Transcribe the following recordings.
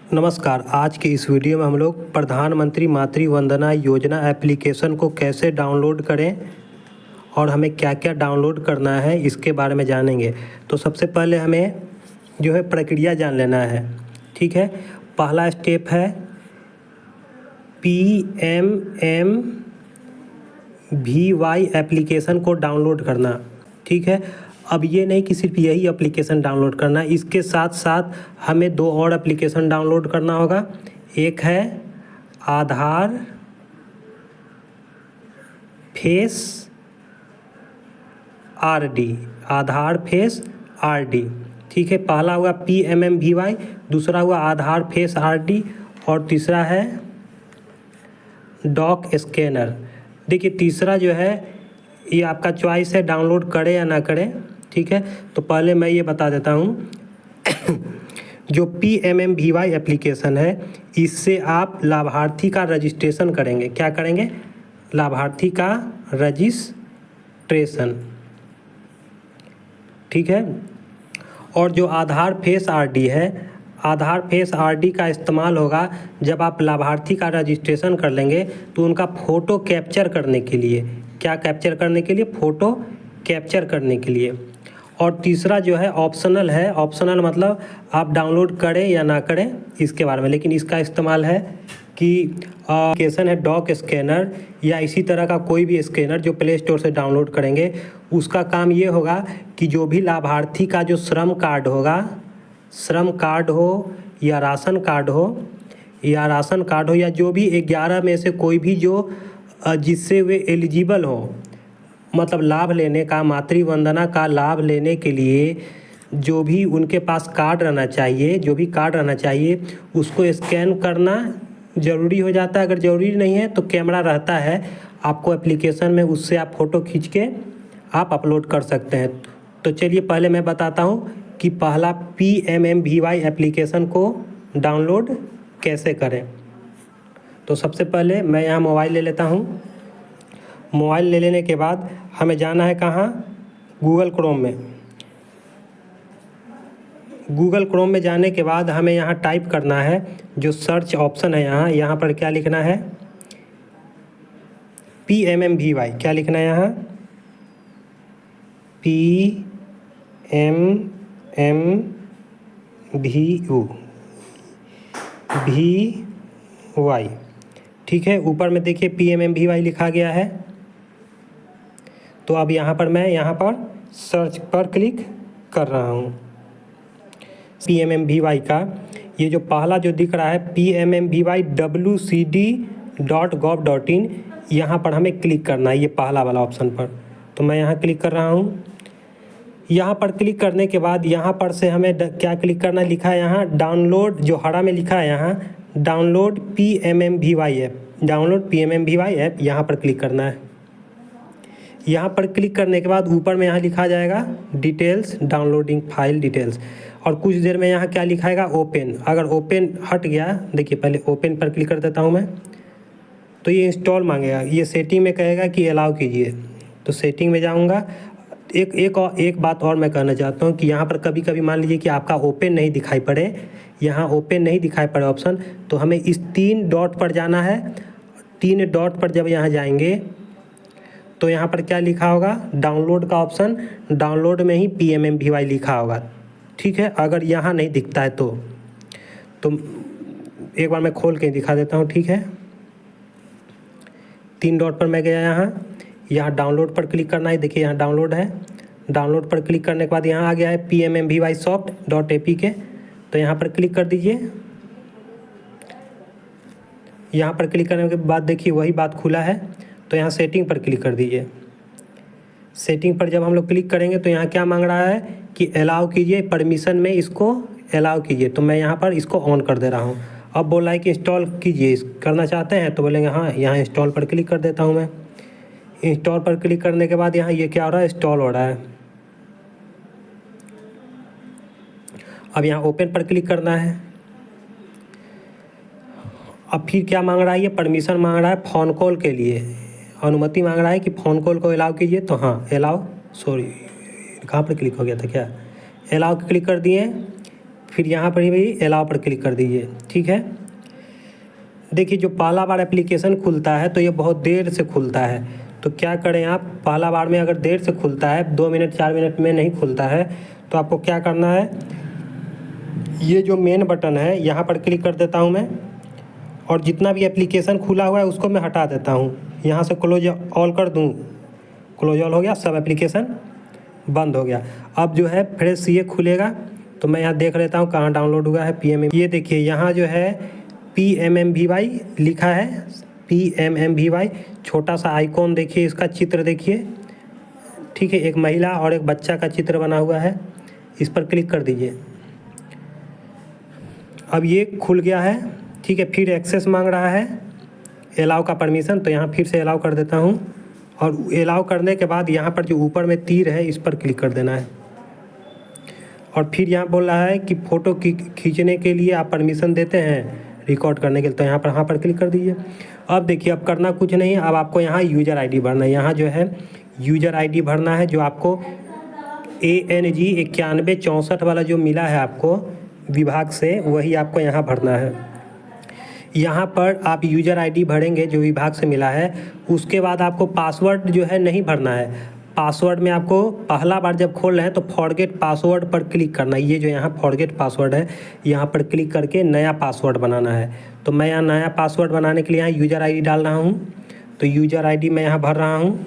नमस्कार। आज की इस वीडियो में हम लोग प्रधानमंत्री मातृ वंदना योजना एप्लीकेशन को कैसे डाउनलोड करें और हमें क्या क्या डाउनलोड करना है इसके बारे में जानेंगे। तो सबसे पहले हमें जो है प्रक्रिया जान लेना है, ठीक है। पहला स्टेप है PMMVY एप्लीकेशन को डाउनलोड करना, ठीक है। अब ये नहीं कि सिर्फ यही एप्लीकेशन डाउनलोड करना है, इसके साथ साथ हमें दो और एप्लीकेशन डाउनलोड करना होगा। एक है आधार फेस RD, ठीक है। पहला हुआ PMMVY, दूसरा हुआ आधार फेस RD और तीसरा है डॉक स्कैनर। देखिए तीसरा जो है ये आपका चॉइस है, डाउनलोड करें या ना करें, ठीक है। तो पहले मैं ये बता देता हूँ जो PMMVY एप्लीकेशन है इससे आप लाभार्थी का रजिस्ट्रेशन करेंगे। क्या करेंगे? लाभार्थी का रजिस्ट्रेशन, ठीक है। और जो आधार फेस RD है, आधार फेस RD का इस्तेमाल होगा जब आप लाभार्थी का रजिस्ट्रेशन कर लेंगे तो उनका फ़ोटो कैप्चर करने के लिए। क्या कैप्चर करने के लिए? फ़ोटो कैप्चर करने के लिए। और तीसरा जो है ऑप्शनल है। ऑप्शनल मतलब आप डाउनलोड करें या ना करें इसके बारे में, लेकिन इसका इस्तेमाल है कि एप्लीकेशन है डॉक स्कैनर या इसी तरह का कोई भी स्कैनर जो प्ले स्टोर से डाउनलोड करेंगे, उसका काम ये होगा कि जो भी लाभार्थी का जो श्रम कार्ड होगा, श्रम कार्ड हो या राशन कार्ड हो या जो भी 11 में से कोई भी जो जिससे वे एलिजिबल हो, मतलब लाभ लेने का, मातृ वंदना का लाभ लेने के लिए जो भी उनके पास कार्ड रहना चाहिए, उसको स्कैन करना ज़रूरी हो जाता है। अगर ज़रूरी नहीं है तो कैमरा रहता है आपको एप्लीकेशन में, उससे आप फ़ोटो खींच के आप अपलोड कर सकते हैं। तो चलिए पहले मैं बताता हूँ कि पहला PMMVY एप्लीकेशन को डाउनलोड कैसे करें। तो सबसे पहले मैं यहाँ मोबाइल ले लेता हूँ। मोबाइल ले लेने के बाद हमें जाना है कहाँ? गूगल क्रोम में। गूगल क्रोम में जाने के बाद हमें यहाँ टाइप करना है, जो सर्च ऑप्शन है यहाँ पर क्या लिखना है? PMMVY। क्या लिखना है यहाँ? PMMVY, ठीक है। ऊपर में देखिए PMMVY लिखा गया है। तो अब यहाँ पर मैं सर्च पर क्लिक कर रहा हूँ। PMMVY का ये जो पहला जो दिख रहा है PMMVY wcd.gov.in, यहाँ पर हमें क्लिक करना है, ये पहला वाला ऑप्शन पर। तो मैं यहाँ क्लिक कर रहा हूँ। यहाँ पर क्लिक करने के बाद यहाँ पर से हमें क्या क्लिक करना लिखा है यहाँ? डाउनलोड, जो हरा में लिखा है यहाँ download PMMVY app, download PMMVY app, यहाँ पर क्लिक करना है। यहाँ पर क्लिक करने के बाद ऊपर में यहाँ लिखा जाएगा डिटेल्स, डाउनलोडिंग फाइल डिटेल्स, और कुछ देर में यहाँ क्या लिखाएगा? ओपन। अगर ओपन हट गया, देखिए पहले ओपन पर क्लिक कर देता हूँ मैं, तो ये इंस्टॉल मांगेगा। ये सेटिंग में कहेगा कि अलाउ कीजिए, तो सेटिंग में जाऊँगा। एक बात और मैं कहना चाहता हूँ कि यहाँ पर कभी कभी मान लीजिए कि आपका ओपन नहीं दिखाई पड़े, यहाँ ओपन नहीं दिखाई पड़े ऑप्शन, तो हमें इस 3 डॉट पर जाना है। 3 डॉट पर जब यहाँ जाएंगे तो यहाँ पर क्या लिखा होगा? डाउनलोड का ऑप्शन, डाउनलोड में ही PMMVY लिखा होगा, ठीक है। अगर यहाँ नहीं दिखता है तो एक बार मैं खोल के दिखा देता हूँ, ठीक है। 3 डॉट पर मैं गया, यहाँ डाउनलोड पर क्लिक करना है। देखिए यहाँ डाउनलोड है। डाउनलोड पर क्लिक करने के बाद यहाँ आ गया है PMMVYsoft.apk, तो यहाँ पर क्लिक कर दीजिए। यहाँ पर क्लिक करने के बाद देखिए वही बात खुला है, तो यहाँ सेटिंग पर क्लिक कर दीजिए। सेटिंग पर जब हम लोग क्लिक करेंगे तो यहाँ क्या मांग रहा है कि अलाउ कीजिए, परमिशन में इसको अलाउ कीजिए, तो मैं यहाँ पर इसको ऑन कर दे रहा हूँ। अब बोला है कि इंस्टॉल कीजिए, करना चाहते हैं तो बोलेंगे हाँ, यहाँ इंस्टॉल पर क्लिक कर देता हूँ मैं। इंस्टॉल पर क्लिक करने के बाद यहाँ ये क्या हो रहा है? इंस्टॉल हो रहा है। अब यहाँ ओपन पर क्लिक करना है। अब फिर क्या मांग रहा है? ये परमिशन मांग रहा है फ़ोन कॉल के लिए, अनुमति मांग रहा है कि फ़ोन कॉल को अलाउ कीजिए, तो हाँ अलाउ, सॉरी कहाँ पर क्लिक हो गया था क्या? अलाउ क्लिक कर दिए। फिर यहाँ पर ही भाई अलाउ पर क्लिक कर दीजिए। ठीक है, देखिए जो पहला बार एप्लीकेशन खुलता है तो ये बहुत देर से खुलता है, तो क्या करें आप, पहला बार में अगर देर से खुलता है 2 मिनट 4 मिनट में नहीं खुलता है तो आपको क्या करना है, ये जो मेन बटन है यहाँ पर क्लिक कर देता हूँ मैं, और जितना भी एप्लीकेशन खुला हुआ है उसको मैं हटा देता हूँ। यहाँ से क्लोज ऑल कर दूँ, क्लोज ऑल हो गया, सब एप्लीकेशन बंद हो गया। अब जो है फ्रेश ये खुलेगा, तो मैं यहाँ देख लेता हूँ कहाँ डाउनलोड हुआ है PMM। ये देखिए यहाँ जो है PMMVY लिखा है, PMMVY, छोटा सा आइकॉन देखिए, इसका चित्र देखिए। ठीक है, एक महिला और एक बच्चा का चित्र बना हुआ है, इस पर क्लिक कर दीजिए। अब ये खुल गया है। ठीक है, फिर एक्सेस मांग रहा है, अलाउ का परमिशन, तो यहाँ फिर से अलाउ कर देता हूँ, और अलाउ करने के बाद यहाँ पर जो ऊपर में तीर है इस पर क्लिक कर देना है, और फिर यहाँ बोल रहा है कि फ़ोटो खींचने के लिए आप परमिशन देते हैं रिकॉर्ड करने के लिए, तो यहाँ पर क्लिक कर दीजिए। अब देखिए, अब करना कुछ नहीं, अब आपको यहाँ यूज़र ID भरना है। यहाँ जो है यूज़र ID भरना है, जो आपको ANG 9164 वाला जो मिला है आपको विभाग से, वही आपको यहाँ भरना है। यहाँ पर आप यूज़र ID भरेंगे जो विभाग से मिला है, उसके बाद आपको पासवर्ड जो है नहीं भरना है। पासवर्ड में आपको पहला बार जब खोल रहे हैं तो फॉरगेट पासवर्ड पर क्लिक करना है। ये जो यहाँ फॉरगेट पासवर्ड है, यहाँ पर क्लिक करके नया पासवर्ड बनाना है। तो मैं यहाँ नया पासवर्ड बनाने के लिए यहाँ यूज़र ID डाल रहा हूँ, तो यूज़र ID मैं यहाँ भर रहा हूँ।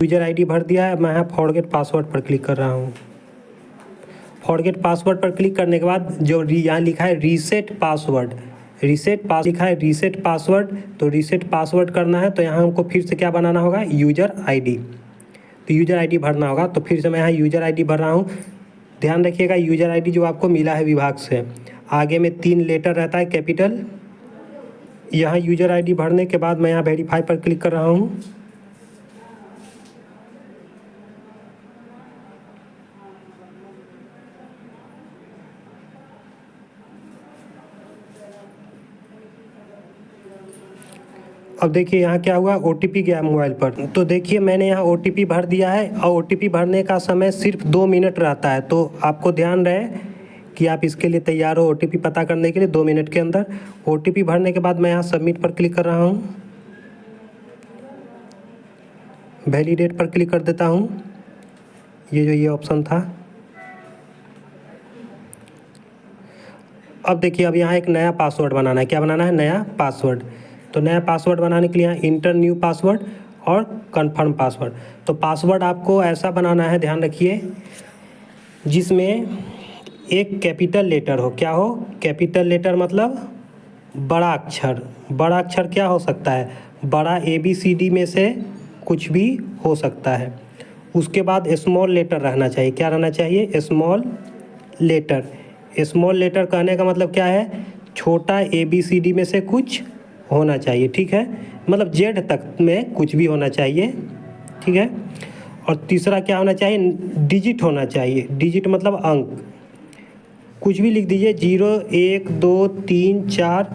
यूज़र ID भर दिया है, मैं यहाँ फॉरगेट पासवर्ड पर क्लिक कर रहा हूँ। फॉरगेट पासवर्ड पर क्लिक करने के बाद जो यहाँ लिखा है रीसेट पासवर्ड, लिखा है रीसेट पासवर्ड, तो रीसेट पासवर्ड करना है। तो यहाँ हमको फिर से क्या बनाना होगा, यूज़र ID, तो यूज़र ID भरना होगा। तो फिर से मैं यहाँ यूज़र ID भर रहा हूँ। ध्यान रखिएगा यूज़र ID जो आपको मिला है विभाग से, आगे में 3 लेटर रहता है कैपिटल। यहाँ यूज़र ID भरने के बाद मैं यहाँ वेरीफाई पर क्लिक कर रहा हूँ। अब देखिए यहाँ क्या हुआ, OTP गया मोबाइल पर। तो देखिए मैंने यहाँ OTP भर दिया है, और OTP भरने का समय सिर्फ 2 मिनट रहता है, तो आपको ध्यान रहे कि आप इसके लिए तैयार हो OTP पता करने के लिए 2 मिनट के अंदर। OTP भरने के बाद मैं यहाँ सबमिट पर क्लिक कर रहा हूँ, वैलिडेट पर क्लिक कर देता हूँ, ये ऑप्शन था। अब देखिए, अब यहाँ एक नया पासवर्ड बनाना है। क्या बनाना है, नया पासवर्ड। तो नया पासवर्ड बनाने के लिए यहाँ इंटर न्यू पासवर्ड और कंफर्म पासवर्ड। तो पासवर्ड आपको ऐसा बनाना है, ध्यान रखिए, जिसमें एक कैपिटल लेटर हो। क्या हो, कैपिटल लेटर मतलब बड़ा अक्षर। बड़ा अक्षर क्या हो सकता है, बड़ा ABCD में से कुछ भी हो सकता है। उसके बाद स्मॉल लेटर रहना चाहिए। क्या रहना चाहिए, स्मॉल लेटर। स्मॉल लेटर कहने का मतलब क्या है, छोटा ABCD में से कुछ होना चाहिए। ठीक है, मतलब Z तक में कुछ भी होना चाहिए। ठीक है, और तीसरा क्या होना चाहिए, डिजिट होना चाहिए। डिजिट मतलब अंक, कुछ भी लिख दीजिए, 0 1 2 3 4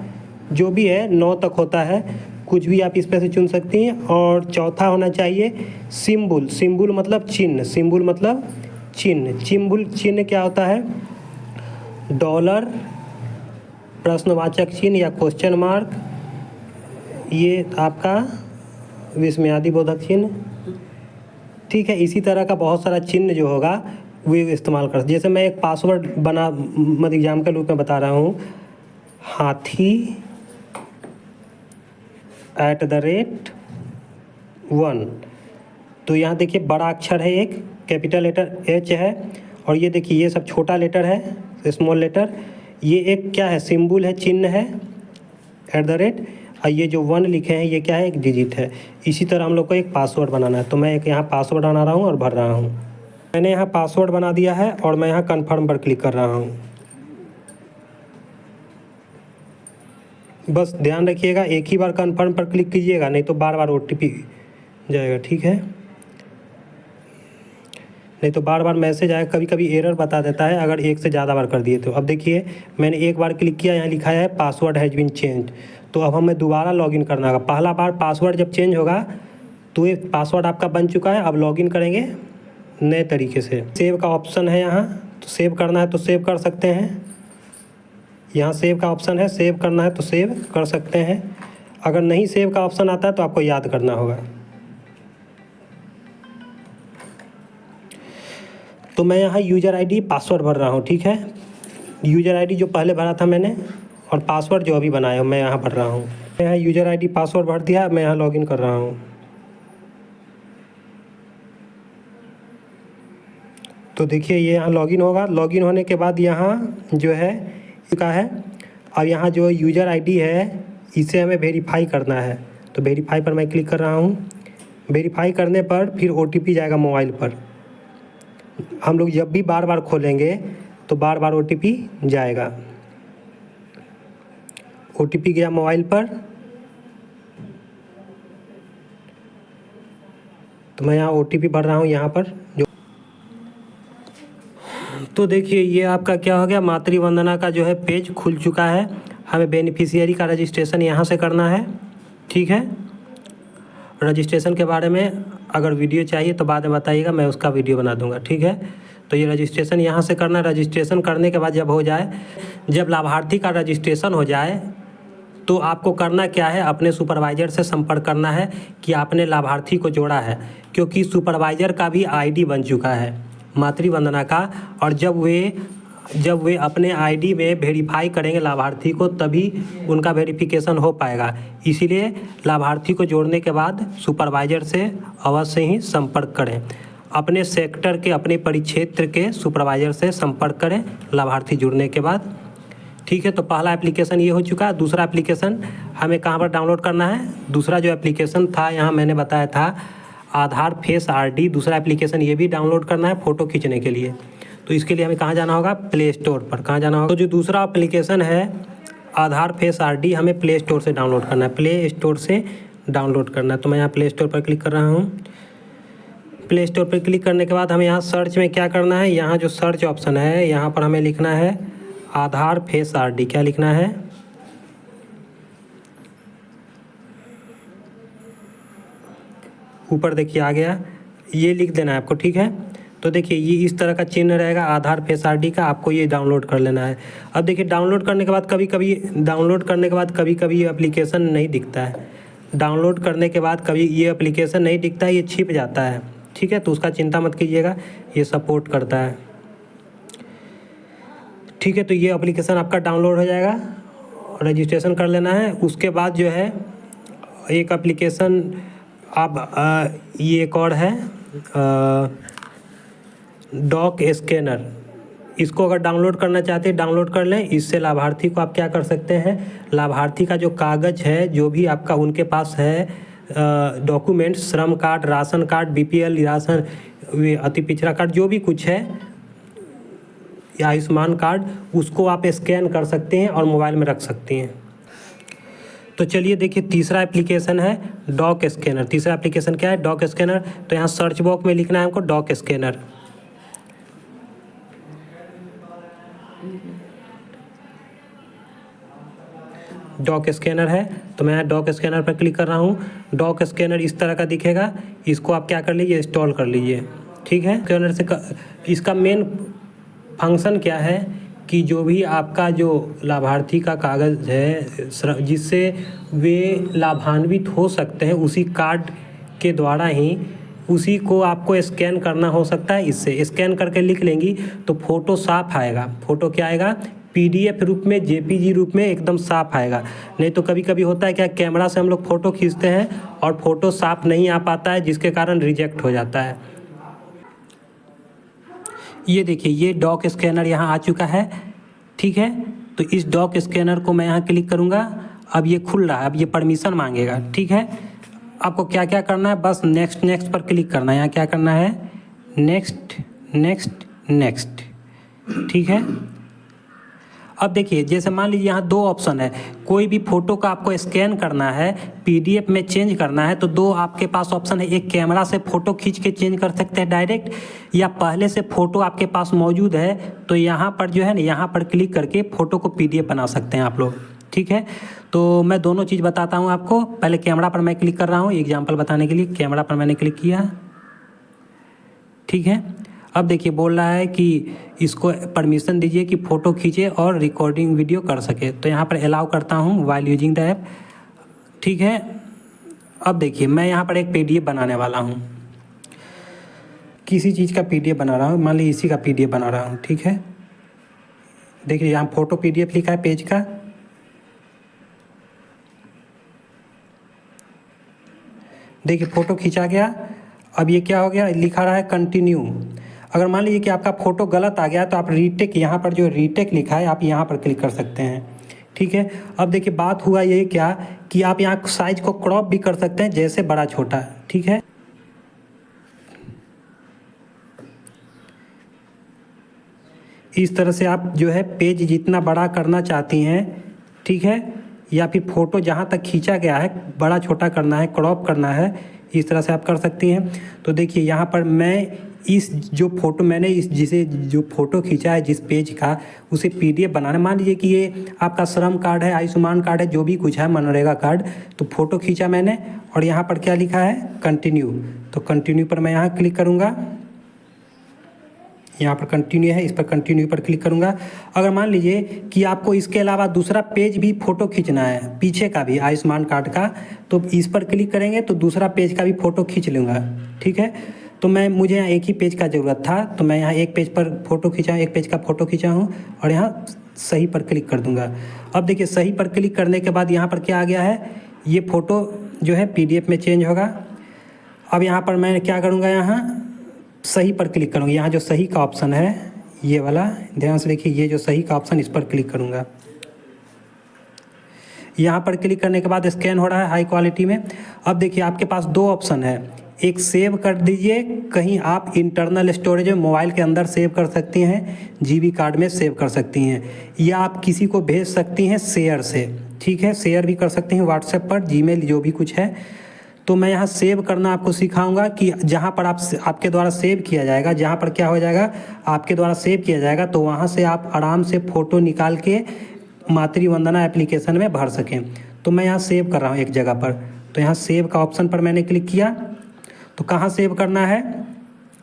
जो भी है 9 तक होता है, कुछ भी आप इसमें से चुन सकती हैं। और चौथा होना चाहिए सिंबल। सिंबल मतलब चिन्ह, सिंबल मतलब चिन्ह। चिन्ह क्या होता है, डॉलर, प्रश्नवाचक चिन्ह या क्वेश्चन मार्क, ये आपका विस्मयादि बोधक चिन्ह। ठीक है, इसी तरह का बहुत सारा चिन्ह जो होगा वो इस्तेमाल कर। जैसे मैं एक पासवर्ड बना मतलब एग्जाम के रूप में बता रहा हूँ, हाथी @1। तो यहाँ देखिए बड़ा अक्षर है, एक कैपिटल लेटर H है, और ये देखिए ये सब छोटा लेटर है, स्मॉल लेटर। ये एक क्या है, सिंबल है, चिन्ह है, @ और ये जो 1 लिखे हैं ये क्या है, एक डिजिट है। इसी तरह हम लोग को एक पासवर्ड बनाना है। तो मैं एक यहाँ पासवर्ड बना रहा हूँ और भर रहा हूँ। मैंने यहाँ पासवर्ड बना दिया है और मैं यहाँ कन्फर्म पर क्लिक कर रहा हूँ। बस ध्यान रखिएगा, एक ही बार कन्फर्म पर क्लिक कीजिएगा, नहीं तो बार बार OTP जाएगा। ठीक है, नहीं तो बार बार मैसेज आएगा, कभी कभी एरर बता देता है अगर एक से ज़्यादा बार कर दिए तो। अब देखिए मैंने एक बार क्लिक किया, यहाँ लिखा है पासवर्ड हैज़ बीन चेंज। तो अब हमें दोबारा लॉगिन करना होगा। पहला बार पासवर्ड जब चेंज होगा तो ये पासवर्ड आपका बन चुका है। अब लॉगिन करेंगे नए तरीके से। सेव का ऑप्शन है यहाँ, तो सेव करना है तो सेव कर सकते हैं, यहाँ सेव का ऑप्शन है, सेव करना है तो सेव कर सकते हैं। अगर नहीं सेव का ऑप्शन आता है तो आपको याद करना होगा। तो मैं यहाँ यूज़र आईडी पासवर्ड भर रहा हूँ, ठीक है। यूज़र आईडी जो पहले भरा था मैंने और पासवर्ड जो अभी बनाया हूँ मैं यहाँ भर रहा हूँ। मैं यहाँ यूज़र आईडी पासवर्ड भर दिया, मैं यहाँ लॉगिन कर रहा हूँ। तो देखिए ये यहाँ लॉगिन होगा। लॉगिन होने के बाद यहाँ जो है का है, अब यहाँ जो यूज़र आईडी है इसे हमें वेरीफाई करना है। तो वेरीफाई पर मैं क्लिक कर रहा हूँ। वेरीफाई करने पर फिर OTP जाएगा मोबाइल पर। हम लोग जब भी बार बार खोलेंगे तो बार बार OTP जाएगा। OTP गया मोबाइल पर। तो मैं यहाँ OTP भर रहा हूँ यहाँ पर जो। तो देखिए ये आपका क्या हो गया, मातृवंदना का जो है पेज खुल चुका है। हमें बेनिफिशियरी का रजिस्ट्रेशन यहाँ से करना है, ठीक है। रजिस्ट्रेशन के बारे में अगर वीडियो चाहिए तो बाद में बताइएगा, मैं उसका वीडियो बना दूंगा, ठीक है। तो ये रजिस्ट्रेशन यहाँ से करना है। रजिस्ट्रेशन करने के बाद जब हो जाए, जब लाभार्थी का रजिस्ट्रेशन हो जाए तो आपको करना क्या है, अपने सुपरवाइज़र से संपर्क करना है कि आपने लाभार्थी को जोड़ा है, क्योंकि सुपरवाइज़र का भी ID बन चुका है मातृवंदना का। और जब वे अपने आईडी में वेरीफाई करेंगे लाभार्थी को तभी उनका वेरिफिकेशन हो पाएगा। इसीलिए लाभार्थी को जोड़ने के बाद सुपरवाइज़र से अवश्य ही संपर्क करें। अपने सेक्टर के, अपने परिक्षेत्र के सुपरवाइज़र से संपर्क करें लाभार्थी जुड़ने के बाद, ठीक है। तो पहला एप्लीकेशन ये हो चुका है। दूसरा एप्लीकेशन हमें कहाँ पर डाउनलोड करना है, दूसरा जो एप्लीकेशन था यहाँ मैंने बताया था आधार फेस RD, दूसरा एप्लीकेशन ये भी डाउनलोड करना है फ़ोटो खींचने के लिए। तो इसके लिए हमें कहाँ जाना होगा, प्ले स्टोर पर। कहाँ जाना होगा, तो जो दूसरा एप्लीकेशन है आधार फेस RD हमें प्ले स्टोर से डाउनलोड करना है, प्ले स्टोर से डाउनलोड करना है। तो मैं यहाँ प्ले स्टोर पर क्लिक कर रहा हूँ। प्ले स्टोर पर क्लिक करने के बाद हमें यहाँ सर्च में क्या करना है, यहाँ जो सर्च ऑप्शन है यहाँ पर हमें लिखना है आधार फेस RD। क्या लिखना है, ऊपर देखिए आ गया, ये लिख देना है आपको, ठीक है। तो देखिए ये इस तरह का चिन्ह रहेगा आधार फेस RD का, आपको ये डाउनलोड कर लेना है। अब देखिए डाउनलोड करने के बाद कभी कभी ये एप्लीकेशन नहीं दिखता है। डाउनलोड करने के बाद कभी ये एप्लीकेशन नहीं दिखता है, ये छिप जाता है, ठीक है। तो उसका चिंता मत कीजिएगा, ये सपोर्ट करता है, ठीक है। तो ये एप्लीकेशन आपका डाउनलोड हो जाएगा, रजिस्ट्रेशन कर लेना है। उसके बाद जो है एक एप्लीकेशन आप ये एक और है डॉक स्कैनर, इसको अगर डाउनलोड करना चाहते हैं डाउनलोड कर लें। इससे लाभार्थी को आप क्या कर सकते हैं, लाभार्थी का जो कागज़ है जो भी आपका उनके पास है डॉक्यूमेंट्स, श्रम card, ration card, BPL ration, अति पिछड़ा कार्ड, जो भी कुछ है या आयुष्मान कार्ड, उसको आप स्कैन कर सकते हैं और मोबाइल में रख सकते हैं। तो चलिए देखिए तीसरा एप्लीकेशन है डॉक स्कैनर। तीसरा एप्लीकेशन क्या है, डॉक स्कैनर। तो यहाँ सर्च बॉक्स में लिखना है हमको डॉक स्कैनर। डॉक स्कैनर है तो मैं डॉक स्कैनर पर क्लिक कर रहा हूँ। डॉक स्कैनर इस तरह का दिखेगा, इसको आप क्या कर लीजिए, इंस्टॉल कर लीजिए, ठीक है। स्कैनर से इसका मेन फंक्शन क्या है कि जो भी आपका जो लाभार्थी का कागज़ है जिससे वे लाभान्वित हो सकते हैं, उसी कार्ड के द्वारा ही उसी को आपको स्कैन करना हो सकता है। इससे स्कैन करके लिख लेंगी तो फ़ोटो साफ आएगा। फ़ोटो क्या आएगा, PDF रूप में, JPG रूप में एकदम साफ आएगा। नहीं तो कभी कभी होता है क्या, कैमरा से हम लोग फ़ोटो खींचते हैं और फ़ोटो साफ नहीं आ पाता है, जिसके कारण रिजेक्ट हो जाता है। ये देखिए ये डॉक स्कैनर यहाँ आ चुका है, ठीक है। तो इस डॉक स्कैनर को मैं यहाँ क्लिक करूँगा। अब ये खुल रहा है, अब ये परमिशन मांगेगा, ठीक है। आपको क्या क्या करना है, बस नेक्स्ट पर क्लिक करना है। यहाँ क्या करना है, नेक्स्ट, ठीक है। अब देखिए जैसे मान लीजिए यहाँ दो ऑप्शन है, कोई भी फ़ोटो का आपको स्कैन करना है, PDF में चेंज करना है, तो दो आपके पास ऑप्शन है। एक कैमरा से फ़ोटो खींच के चेंज कर सकते हैं डायरेक्ट, या पहले से फ़ोटो आपके पास मौजूद है तो यहाँ पर जो है ना, यहाँ पर क्लिक करके फ़ोटो को PDF बना सकते हैं आप लोग, ठीक है। तो मैं दोनों चीज़ बताता हूँ आपको। पहले कैमरा पर मैं क्लिक कर रहा हूँ एग्जाम्पल बताने के लिए। कैमरा पर मैंने क्लिक किया, ठीक है। अब देखिए बोल रहा है कि इसको परमिशन दीजिए कि फ़ोटो खींचे और रिकॉर्डिंग वीडियो कर सके। तो यहाँ पर अलाउ करता हूँ वाइल यूजिंग द ऐप। ठीक है, अब देखिए मैं यहाँ पर एक PDF बनाने वाला हूँ, किसी चीज़ का PDF बना रहा हूँ, मान लीजिए इसी का PDF बना रहा हूँ। ठीक है, देखिए यहाँ फ़ोटो PDF लिखा है पेज का। देखिए फ़ोटो खींचा गया। अब ये क्या हो गया, लिखा रहा है कंटिन्यू। अगर मान लीजिए कि आपका फ़ोटो गलत आ गया तो आप रीटेक, यहाँ पर जो रीटेक लिखा है आप यहाँ पर क्लिक कर सकते हैं। ठीक है, अब देखिए बात हुआ ये क्या कि आप यहाँ साइज को क्रॉप भी कर सकते हैं, जैसे बड़ा छोटा। ठीक है, इस तरह से आप जो है पेज जितना बड़ा करना चाहती हैं, ठीक है, या फिर फ़ोटो जहाँ तक खींचा गया है बड़ा छोटा करना है, क्रॉप करना है, इस तरह से आप कर सकती हैं। तो देखिए यहाँ पर मैं इस जो फ़ोटो मैंने इस जिसे जो फ़ोटो खींचा है जिस पेज का, उसे PDF बनाना, मान लीजिए कि ये आपका श्रम कार्ड है, आयुष्मान कार्ड है, जो भी कुछ है, मनरेगा कार्ड। तो फ़ोटो खींचा मैंने और यहाँ पर क्या लिखा है, कंटिन्यू। तो कंटिन्यू पर मैं यहाँ क्लिक करूँगा, यहाँ पर कंटिन्यू है, इस पर कंटिन्यू पर क्लिक करूँगा। अगर मान लीजिए कि आपको इसके अलावा दूसरा पेज भी फ़ोटो खींचना है, पीछे का भी आयुष्मान कार्ड का, तो इस पर क्लिक करेंगे तो दूसरा पेज का भी फ़ोटो खींच लूँगा। ठीक है, तो मुझे यहाँ एक ही पेज का ज़रूरत था, तो मैं यहाँ एक पेज पर फ़ोटो खींचा, एक पेज का फ़ोटो खींचा हूँ और यहाँ सही पर क्लिक कर दूँगा। अब देखिए सही पर क्लिक करने के बाद यहाँ पर क्या आ गया है, ये फ़ोटो जो है PDF में चेंज होगा। अब यहाँ पर मैं क्या करूँगा, यहाँ सही पर क्लिक करूँगा। यहाँ जो सही का ऑप्शन है ये वाला, ध्यान से देखिए, ये जो सही का ऑप्शन, इस पर क्लिक करूँगा। यहाँ पर क्लिक करने के बाद स्कैन हो रहा है हाई क्वालिटी में। अब देखिए आपके पास दो ऑप्शन है, एक सेव कर दीजिए कहीं, आप इंटरनल स्टोरेज में मोबाइल के अंदर सेव कर सकती हैं, GB कार्ड में सेव कर सकती हैं, या आप किसी को भेज सकती हैं शेयर से। ठीक है, शेयर भी कर सकती हैं व्हाट्सएप पर, Gmail, जो भी कुछ है। तो मैं यहाँ सेव करना आपको सिखाऊंगा कि जहाँ पर आपके द्वारा सेव किया जाएगा, जहाँ पर क्या हो जाएगा, आपके द्वारा सेव किया जाएगा, तो वहाँ से आप आराम से फ़ोटो निकाल के मातृवंदना एप्लीकेशन में भर सकें। तो मैं यहाँ सेव कर रहा हूँ एक जगह पर, तो यहाँ सेव का ऑप्शन पर मैंने क्लिक किया। तो कहाँ सेव करना है,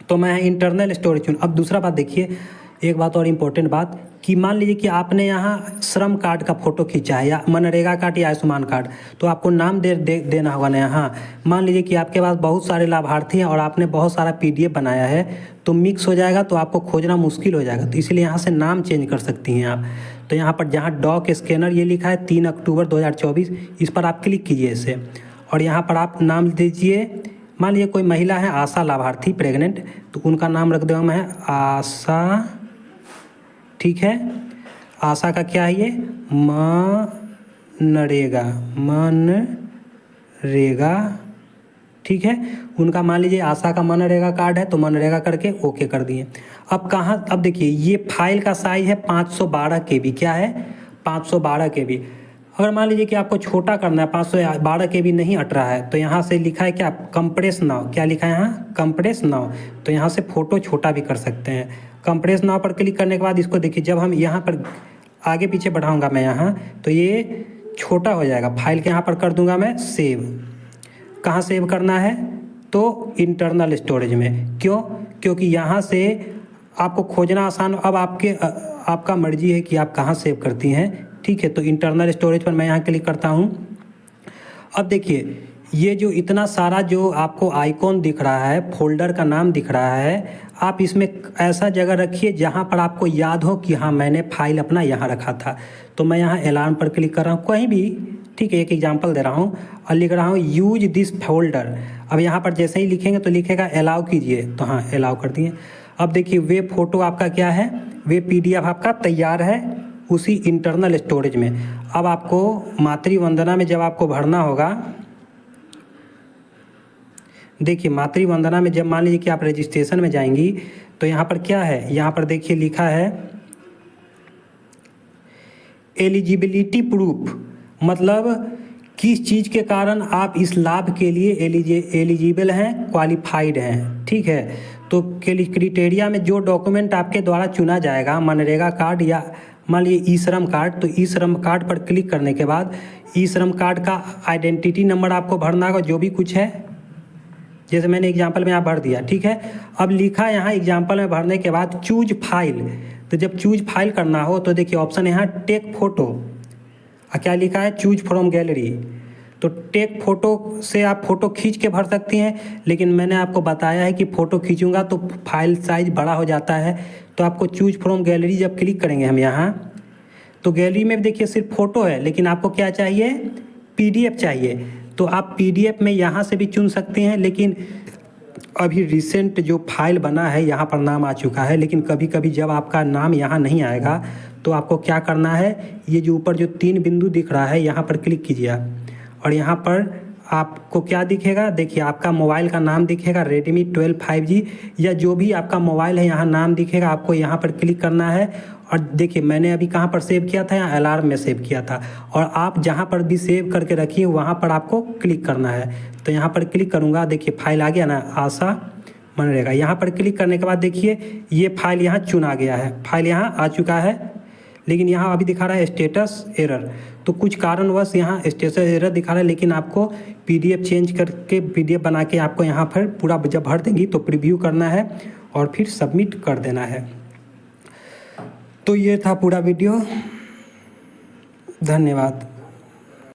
तो मैं इंटरनल स्टोरेज चुन। अब दूसरा बात देखिए, एक बात और इम्पोर्टेंट बात, कि मान लीजिए कि आपने यहाँ श्रम कार्ड का फ़ोटो खींचा है, या मनरेगा कार्ड या आयुष्मान कार्ड, तो आपको नाम देना होगा ना। यहाँ मान लीजिए कि आपके पास बहुत सारे लाभार्थी हैं और आपने बहुत सारा PDF बनाया है, तो मिक्स हो जाएगा, तो आपको खोजना मुश्किल हो जाएगा। तो इसलिए यहाँ से नाम चेंज कर सकती हैं आप। तो यहाँ पर जहाँ डॉक स्कैनर ये लिखा है 3 अक्टूबर 2024, इस पर आप क्लिक कीजिए इसे, और यहाँ पर आप नाम दीजिए। मान लीजिए कोई महिला है आशा लाभार्थी, प्रेग्नेंट, तो उनका नाम रख दूँगा मैं आशा। ठीक है, आशा का क्या है, ये मनरेगा। ठीक है, उनका मान लीजिए आशा का मनरेगा कार्ड है, तो मनरेगा करके ओके कर दिए। अब कहाँ, अब देखिए ये फाइल का साइज है 512 KB। क्या है, 512 KB। अगर मान लीजिए कि आपको छोटा करना है, 512 KB नहीं अट रहा है, तो यहाँ से लिखा है क्या, कंप्रेस नाउ। क्या लिखा है यहाँ, कंप्रेस नाउ। तो यहाँ से फ़ोटो छोटा भी कर सकते हैं। कंप्रेस नाउ पर क्लिक करने के बाद इसको देखिए, जब हम यहाँ पर आगे पीछे बढ़ाऊँगा मैं यहाँ, तो ये छोटा हो जाएगा। फाइल के यहाँ पर कर दूँगा मैं सेव। कहाँ सेव करना है, तो इंटरनल स्टोरेज में। क्यों, क्योंकि यहाँ से आपको खोजना आसान। अब आपका मर्जी है कि आप कहाँ सेव करती हैं। ठीक है, तो इंटरनल स्टोरेज पर मैं यहाँ क्लिक करता हूँ। अब देखिए ये जो इतना सारा जो आपको आइकॉन दिख रहा है, फोल्डर का नाम दिख रहा है, आप इसमें ऐसा जगह रखिए जहाँ पर आपको याद हो कि हाँ मैंने फाइल अपना यहाँ रखा था। तो मैं यहाँ अलार्म पर क्लिक कर रहा हूँ, कहीं भी। ठीक है, एक एग्जांपल दे रहा हूँ और लिख रहा हूँ यूज दिस फोल्डर। अब यहाँ पर जैसे ही लिखेंगे तो लिखेगा अलाउ कीजिए, तो हाँ अलाउ कर दिए। अब देखिए वे फ़ोटो आपका क्या है, वे PDF आपका तैयार है उसी इंटरनल स्टोरेज में। अब आपको मातृवंदना में जब आपको भरना होगा, देखिए मातृवंदना में जब मान लीजिए कि आप रजिस्ट्रेशन में जाएंगी, तो यहाँ पर क्या है, यहाँ पर देखिए लिखा है एलिजिबिलिटी प्रूफ, मतलब किस चीज़ के कारण आप इस लाभ के लिए एलिजिबल हैं, क्वालिफाइड हैं। ठीक है, तो क्राइटेरिया में जो डॉक्यूमेंट आपके द्वारा चुना जाएगा, मनरेगा कार्ड या मान लीजिए ई श्रम कार्ड, तो ई श्रम कार्ड पर क्लिक करने के बाद ई श्रम कार्ड का आइडेंटिटी नंबर आपको भरना होगा, जो भी कुछ है, जैसे मैंने एग्जाम्पल में यहाँ भर दिया, ठीक है। अब लिखा यहाँ एग्जाम्पल में भरने के बाद चूज फाइल, तो जब चूज फाइल करना हो तो देखिए ऑप्शन यहाँ टेक फोटो, क्या लिखा है, चूज फ्रॉम गैलरी। तो टेक फोटो से आप फ़ोटो खींच के भर सकती हैं, लेकिन मैंने आपको बताया है कि फ़ोटो खींचूंगा तो फाइल साइज़ बड़ा हो जाता है। तो आपको चूज फ्रॉम गैलरी जब क्लिक करेंगे हम यहाँ, तो गैलरी में देखिए सिर्फ फ़ोटो है, लेकिन आपको क्या चाहिए, PDF चाहिए। तो आप PDF में यहाँ से भी चुन सकते हैं, लेकिन अभी रिसेंट जो फाइल बना है यहाँ पर नाम आ चुका है। लेकिन कभी कभी जब आपका नाम यहाँ नहीं आएगा तो आपको क्या करना है, ये जो ऊपर जो 3 बिंदु दिख रहा है यहाँ पर क्लिक कीजिए और यहाँ पर आपको क्या दिखेगा, देखिए आपका मोबाइल का नाम दिखेगा Redmi 12 5G, या जो भी आपका मोबाइल है यहाँ नाम दिखेगा, आपको यहाँ पर क्लिक करना है। और देखिए मैंने अभी कहाँ पर सेव किया था, यहाँ अलार्म में सेव किया था, और आप जहाँ पर भी सेव करके रखिए वहाँ पर आपको क्लिक करना है। तो यहाँ पर क्लिक करूँगा, देखिए फाइल आ गया ना, आशा मनरेगा। यहाँ पर क्लिक करने के बाद देखिए ये फाइल यहाँ चुना गया है, फाइल यहाँ आ चुका है, लेकिन यहाँ अभी दिखा रहा है स्टेटस एरर। तो कुछ कारणवश यहाँ स्टेटस एरर दिखा रहा है, लेकिन आपको PDF चेंज करके PDF बना के आपको यहाँ पर पूरा जब भर देंगी तो प्रीव्यू करना है और फिर सबमिट कर देना है। तो ये था पूरा वीडियो, धन्यवाद।